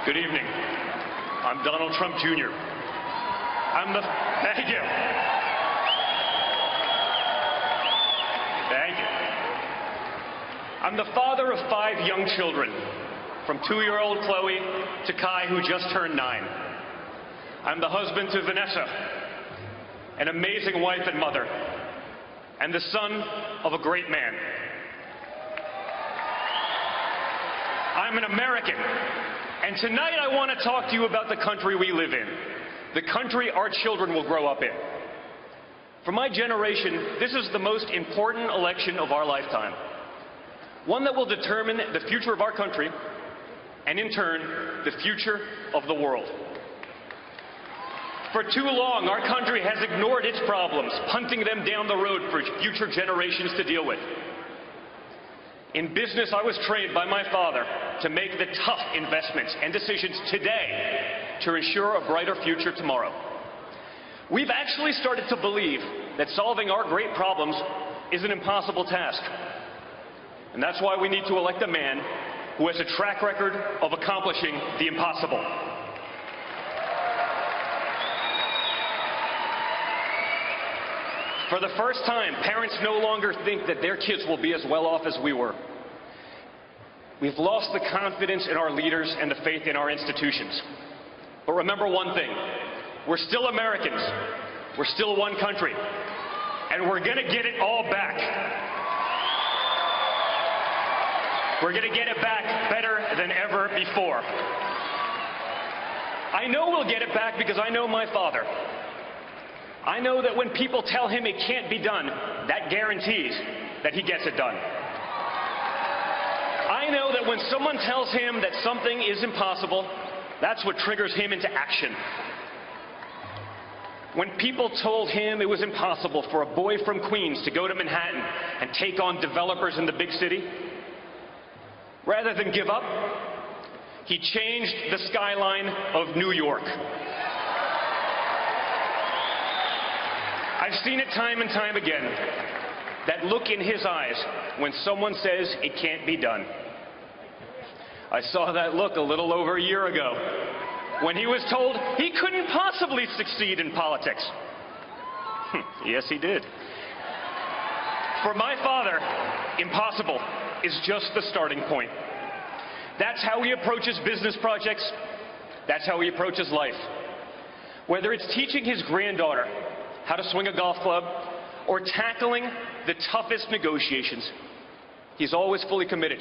Good evening. I'm Donald Trump Jr. Thank you. Thank you. I'm the father of 5 young children, from 2-year-old Chloe to Kai, who just turned 9. I'm the husband to Vanessa, an amazing wife and mother, and the son of a great man. I'm an American, and tonight I want to talk to you about the country we live in, the country our children will grow up in. For my generation, this is the most important election of our lifetime, one that will determine the future of our country, and in turn, the future of the world. For too long, our country has ignored its problems, punting them down the road for future generations to deal with. In business, I was trained by my father to make the tough investments and decisions today to ensure a brighter future tomorrow. We've actually started to believe that solving our great problems is an impossible task. And that's why we need to elect a man who has a track record of accomplishing the impossible. For the first time, parents no longer think that their kids will be as well off as we were. We've lost the confidence in our leaders and the faith in our institutions. But remember one thing, we're still Americans, we're still one country, and we're going to get it all back. We're going to get it back better than ever before. I know we'll get it back because I know my father. I know that when people tell him it can't be done, that guarantees that he gets it done. I know that when someone tells him that something is impossible, that's what triggers him into action. When people told him it was impossible for a boy from Queens to go to Manhattan and take on developers in the big city, rather than give up, he changed the skyline of New York. I've seen it time and time again, that look in his eyes when someone says it can't be done. I saw that look a little over a year ago when he was told he couldn't possibly succeed in politics. Yes, he did. For my father, impossible is just the starting point. That's how he approaches business projects. That's how he approaches life. Whether it's teaching his granddaughter how to swing a golf club or tackling the toughest negotiations, he's always fully committed.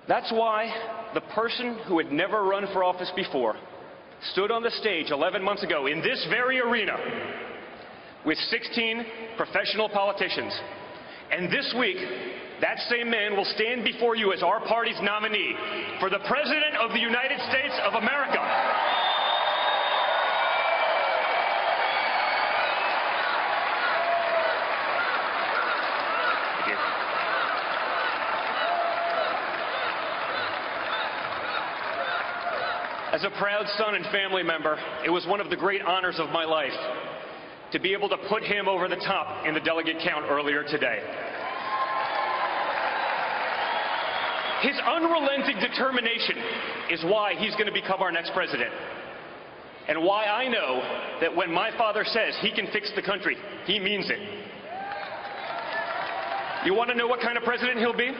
That's why the person who had never run for office before stood on the stage 11 months ago in this very arena with 16 professional politicians. And this week, that same man will stand before you as our party's nominee for the President of the United States of America. Thank you. As a proud son and family member, it was one of the great honors of my life to be able to put him over the top in the delegate count earlier today. His unrelenting determination is why he's going to become our next president, and why I know that when my father says he can fix the country, he means it. You want to know what kind of president he'll be?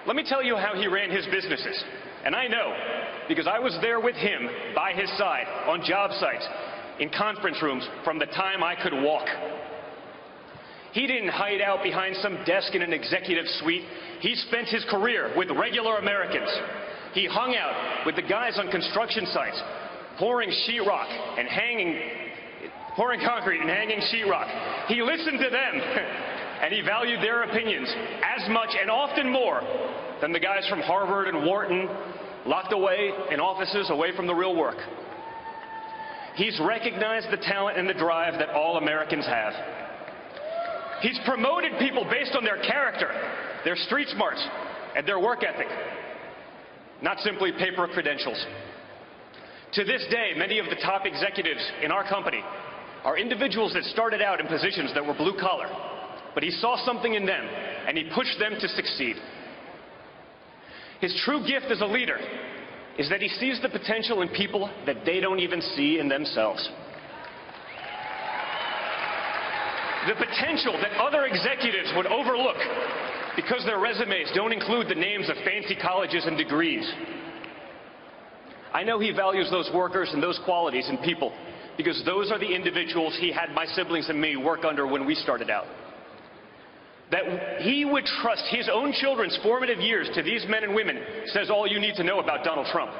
Let me tell you how he ran his businesses. And I know, because I was there with him, by his side, on job sites, in conference rooms, from the time I could walk. He didn't hide out behind some desk in an executive suite. He spent his career with regular Americans. He hung out with the guys on construction sites, pouring sheetrock and pouring concrete and hanging sheetrock. He listened to them, and he valued their opinions as much and often more than the guys from Harvard and Wharton, locked away in offices away from the real work. He's recognized the talent and the drive that all Americans have. He's promoted people based on their character, their street smarts, and their work ethic, not simply paper credentials. To this day, many of the top executives in our company are individuals that started out in positions that were blue collar, but he saw something in them and he pushed them to succeed. His true gift as a leader is that he sees the potential in people that they don't even see in themselves. The potential that other executives would overlook because their resumes don't include the names of fancy colleges and degrees. I know he values those workers and those qualities in people because those are the individuals he had my siblings and me work under when we started out. That he would trust his own children's formative years to these men and women says all you need to know about Donald Trump.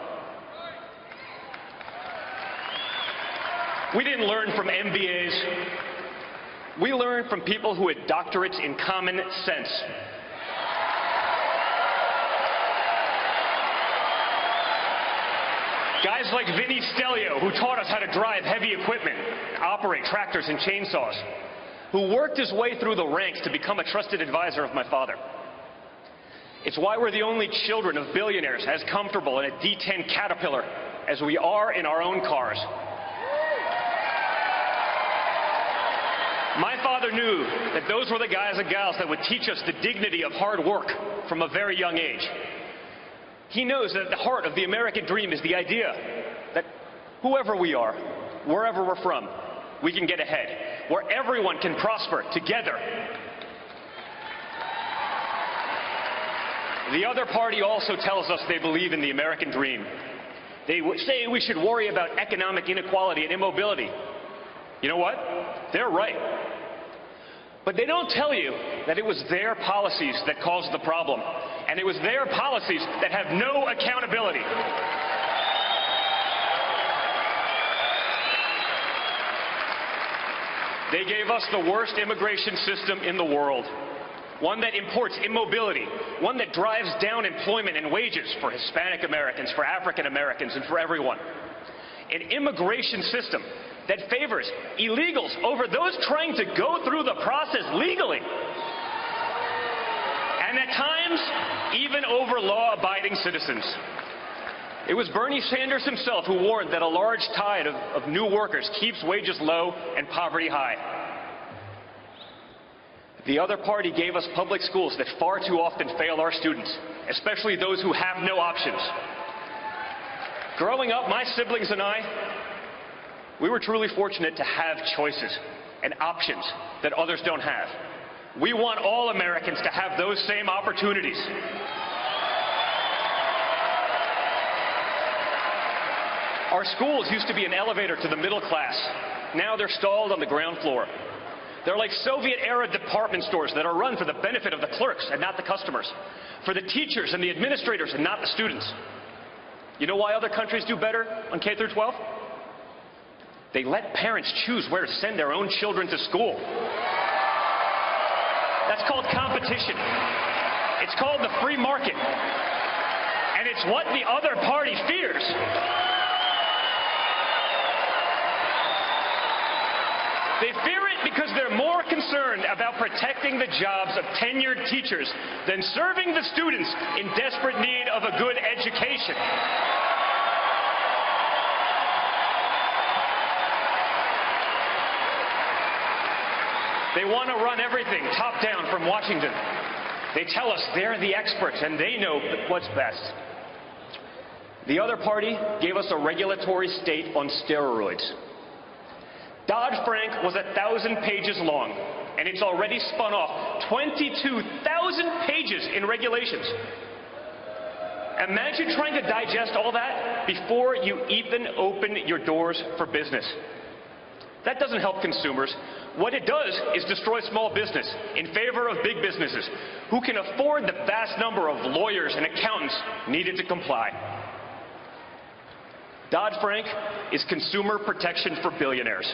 We didn't learn from MBAs. We learned from people who had doctorates in common sense. Guys like Vinny Stelio, who taught us how to drive heavy equipment, operate tractors and chainsaws, who worked his way through the ranks to become a trusted advisor of my father. It's why we're the only children of billionaires as comfortable in a D10 Caterpillar as we are in our own cars. My father knew that those were the guys and gals that would teach us the dignity of hard work from a very young age. He knows that at the heart of the American dream is the idea that whoever we are, wherever we're from, we can get ahead, where everyone can prosper together. The other party also tells us they believe in the American dream. They say we should worry about economic inequality and immobility. You know what? They're right. But they don't tell you that it was their policies that caused the problem, and it was their policies that have no accountability. They gave us the worst immigration system in the world, one that imports immobility, one that drives down employment and wages for Hispanic Americans, for African Americans, and for everyone. An immigration system that favors illegals over those trying to go through the process legally. And at times, even over law-abiding citizens. It was Bernie Sanders himself who warned that a large tide of new workers keeps wages low and poverty high. The other party gave us public schools that far too often fail our students, especially those who have no options. Growing up, my siblings and I, we were truly fortunate to have choices and options that others don't have. We want all Americans to have those same opportunities. Our schools used to be an elevator to the middle class. Now they're stalled on the ground floor. They're like Soviet-era department stores that are run for the benefit of the clerks and not the customers, for the teachers and the administrators and not the students. You know why other countries do better on K through 12? They let parents choose where to send their own children to school. That's called competition. It's called the free market. And it's what the other party fears. They fear it because they're more concerned about protecting the jobs of tenured teachers than serving the students in desperate need of a good education. They want to run everything top down from Washington. They tell us they're the experts and they know what's best. The other party gave us a regulatory state on steroids. Dodd-Frank was 1,000 pages long, and it's already spun off 22,000 pages in regulations. Imagine trying to digest all that before you even open your doors for business. That doesn't help consumers. What it does is destroy small business in favor of big businesses who can afford the vast number of lawyers and accountants needed to comply. Dodd-Frank is consumer protection for billionaires.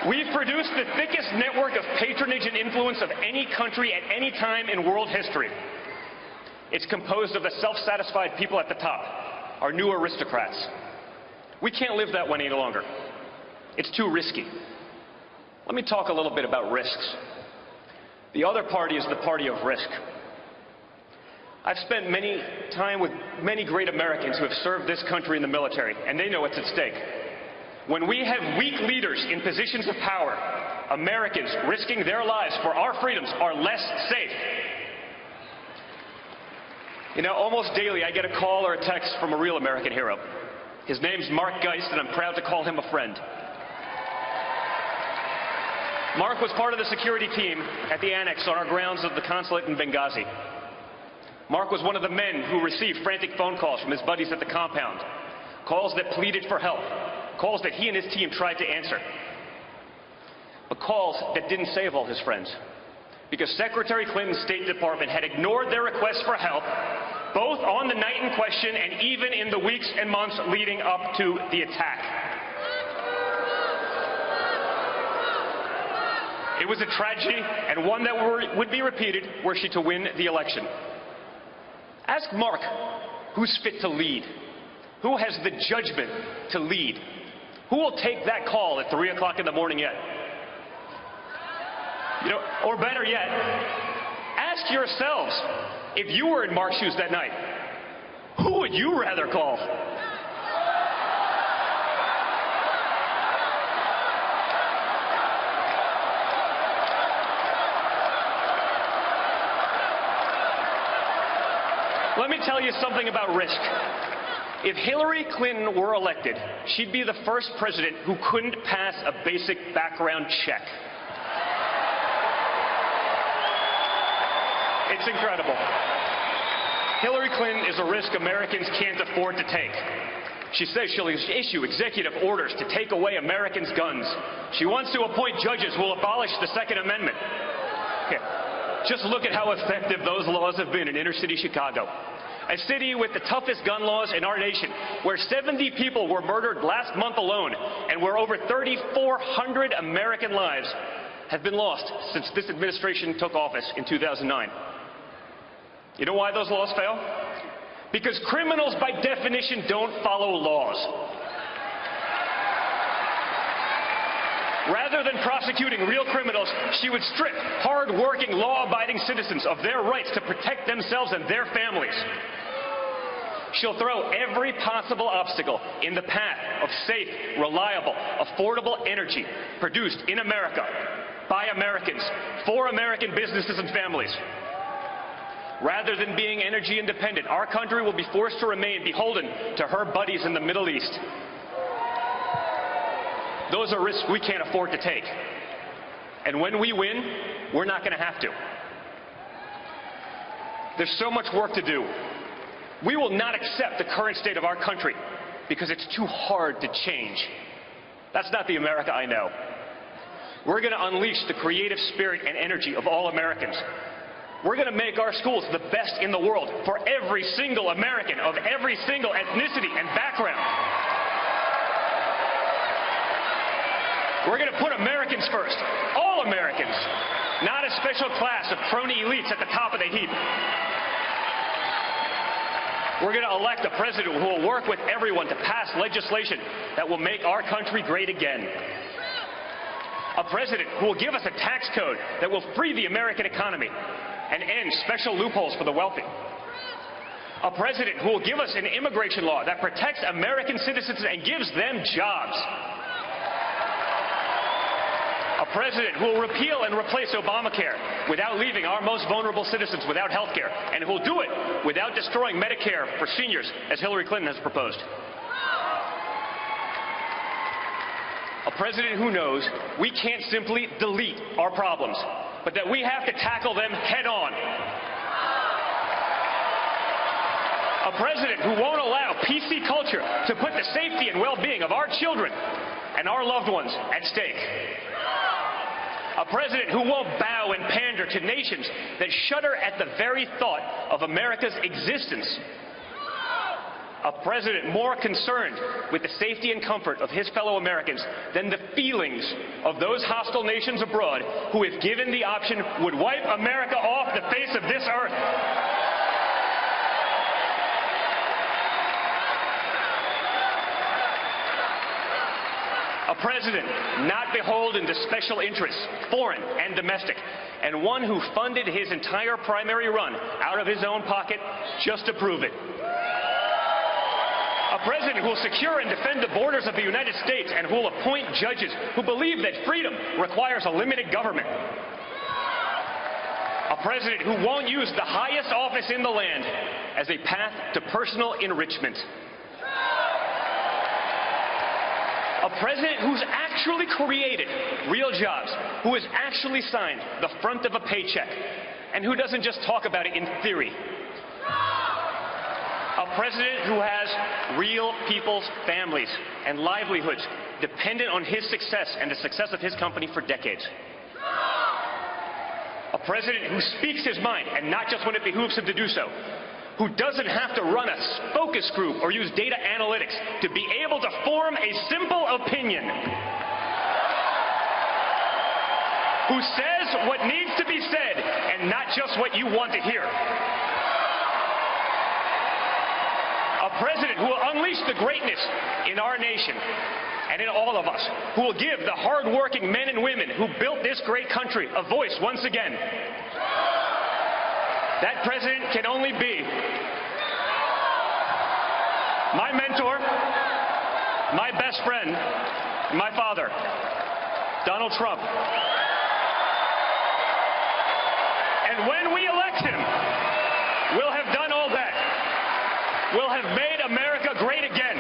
We've produced the thickest network of patronage and influence of any country at any time in world history. It's composed of the self-satisfied people at the top, our new aristocrats. We can't live that way any longer. It's too risky. Let me talk a little bit about risks. The other party is the party of risk. I've spent many time with many great Americans who have served this country in the military, and they know what's at stake. When we have weak leaders in positions of power, Americans risking their lives for our freedoms are less safe. You know, almost daily I get a call or a text from a real American hero. His name's Mark Geist, and I'm proud to call him a friend. Mark was part of the security team at the annex on our grounds of the consulate in Benghazi. Mark was one of the men who received frantic phone calls from his buddies at the compound, calls that pleaded for help, calls that he and his team tried to answer, but calls that didn't save all his friends, because Secretary Clinton's State Department had ignored their requests for help, both on the night in question and even in the weeks and months leading up to the attack. It was a tragedy, and one that would be repeated were she to win the election. Ask Mark who's fit to lead, who has the judgment to lead, who will take that call at 3 o'clock in the morning yet? You know, or better yet, ask yourselves, if you were in Mark's shoes that night, who would you rather call? Let me tell you something about risk. If Hillary Clinton were elected, she'd be the first president who couldn't pass a basic background check. It's incredible. Hillary Clinton is a risk Americans can't afford to take. She says she'll issue executive orders to take away Americans' guns. She wants to appoint judges who will abolish the Second Amendment. Okay. Just look at how effective those laws have been in inner-city Chicago, a city with the toughest gun laws in our nation, where 70 people were murdered last month alone, and where over 3,400 American lives have been lost since this administration took office in 2009. You know why those laws fail? Because criminals, by definition, don't follow laws. Rather than prosecuting real criminals, she would strip hard-working, law-abiding citizens of their rights to protect themselves and their families. She'll throw every possible obstacle in the path of safe, reliable, affordable energy produced in America, by Americans, for American businesses and families. Rather than being energy independent, our country will be forced to remain beholden to her buddies in the Middle East. Those are risks we can't afford to take. And when we win, we're not going to have to. There's so much work to do. We will not accept the current state of our country because it's too hard to change. That's not the America I know. We're going to unleash the creative spirit and energy of all Americans. We're going to make our schools the best in the world for every single American of every single ethnicity and background. We're going to put Americans first, all Americans, not a special class of crony elites at the top of the heap. We're going to elect a president who will work with everyone to pass legislation that will make our country great again. A president who will give us a tax code that will free the American economy and end special loopholes for the wealthy. A president who will give us an immigration law that protects American citizens and gives them jobs. A president who will repeal and replace Obamacare without leaving our most vulnerable citizens without health care, and who will do it without destroying Medicare for seniors, as Hillary Clinton has proposed. A president who knows we can't simply delete our problems, but that we have to tackle them head on. A president who won't allow PC culture to put the safety and well-being of our children and our loved ones at stake. A president who won't bow and pander to nations that shudder at the very thought of America's existence. A president more concerned with the safety and comfort of his fellow Americans than the feelings of those hostile nations abroad who, if given the option, would wipe America off the face of this earth. A president not beholden to special interests, foreign and domestic, and one who funded his entire primary run out of his own pocket just to prove it. A president who will secure and defend the borders of the United States and who will appoint judges who believe that freedom requires a limited government. A A president who won't use the highest office in the land as a path to personal enrichment. A president who's actually created real jobs, who has actually signed the front of a paycheck, and who doesn't just talk about it in theory. A president who has real people's families and livelihoods dependent on his success and the success of his company for decades. A president who speaks his mind, and not just when it behooves him to do so. Who doesn't have to run a focus group or use data analytics to be able to form a simple opinion. Who says what needs to be said and not just what you want to hear. A president who will unleash the greatness in our nation and in all of us, who will give the hard-working men and women who built this great country a voice once again. That president can only be my mentor, my best friend, my father, Donald Trump. And when we elect him, we'll have done all that. We'll have made America great again,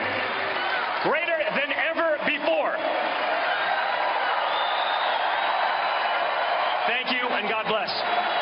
greater than ever before. Thank you, and God bless.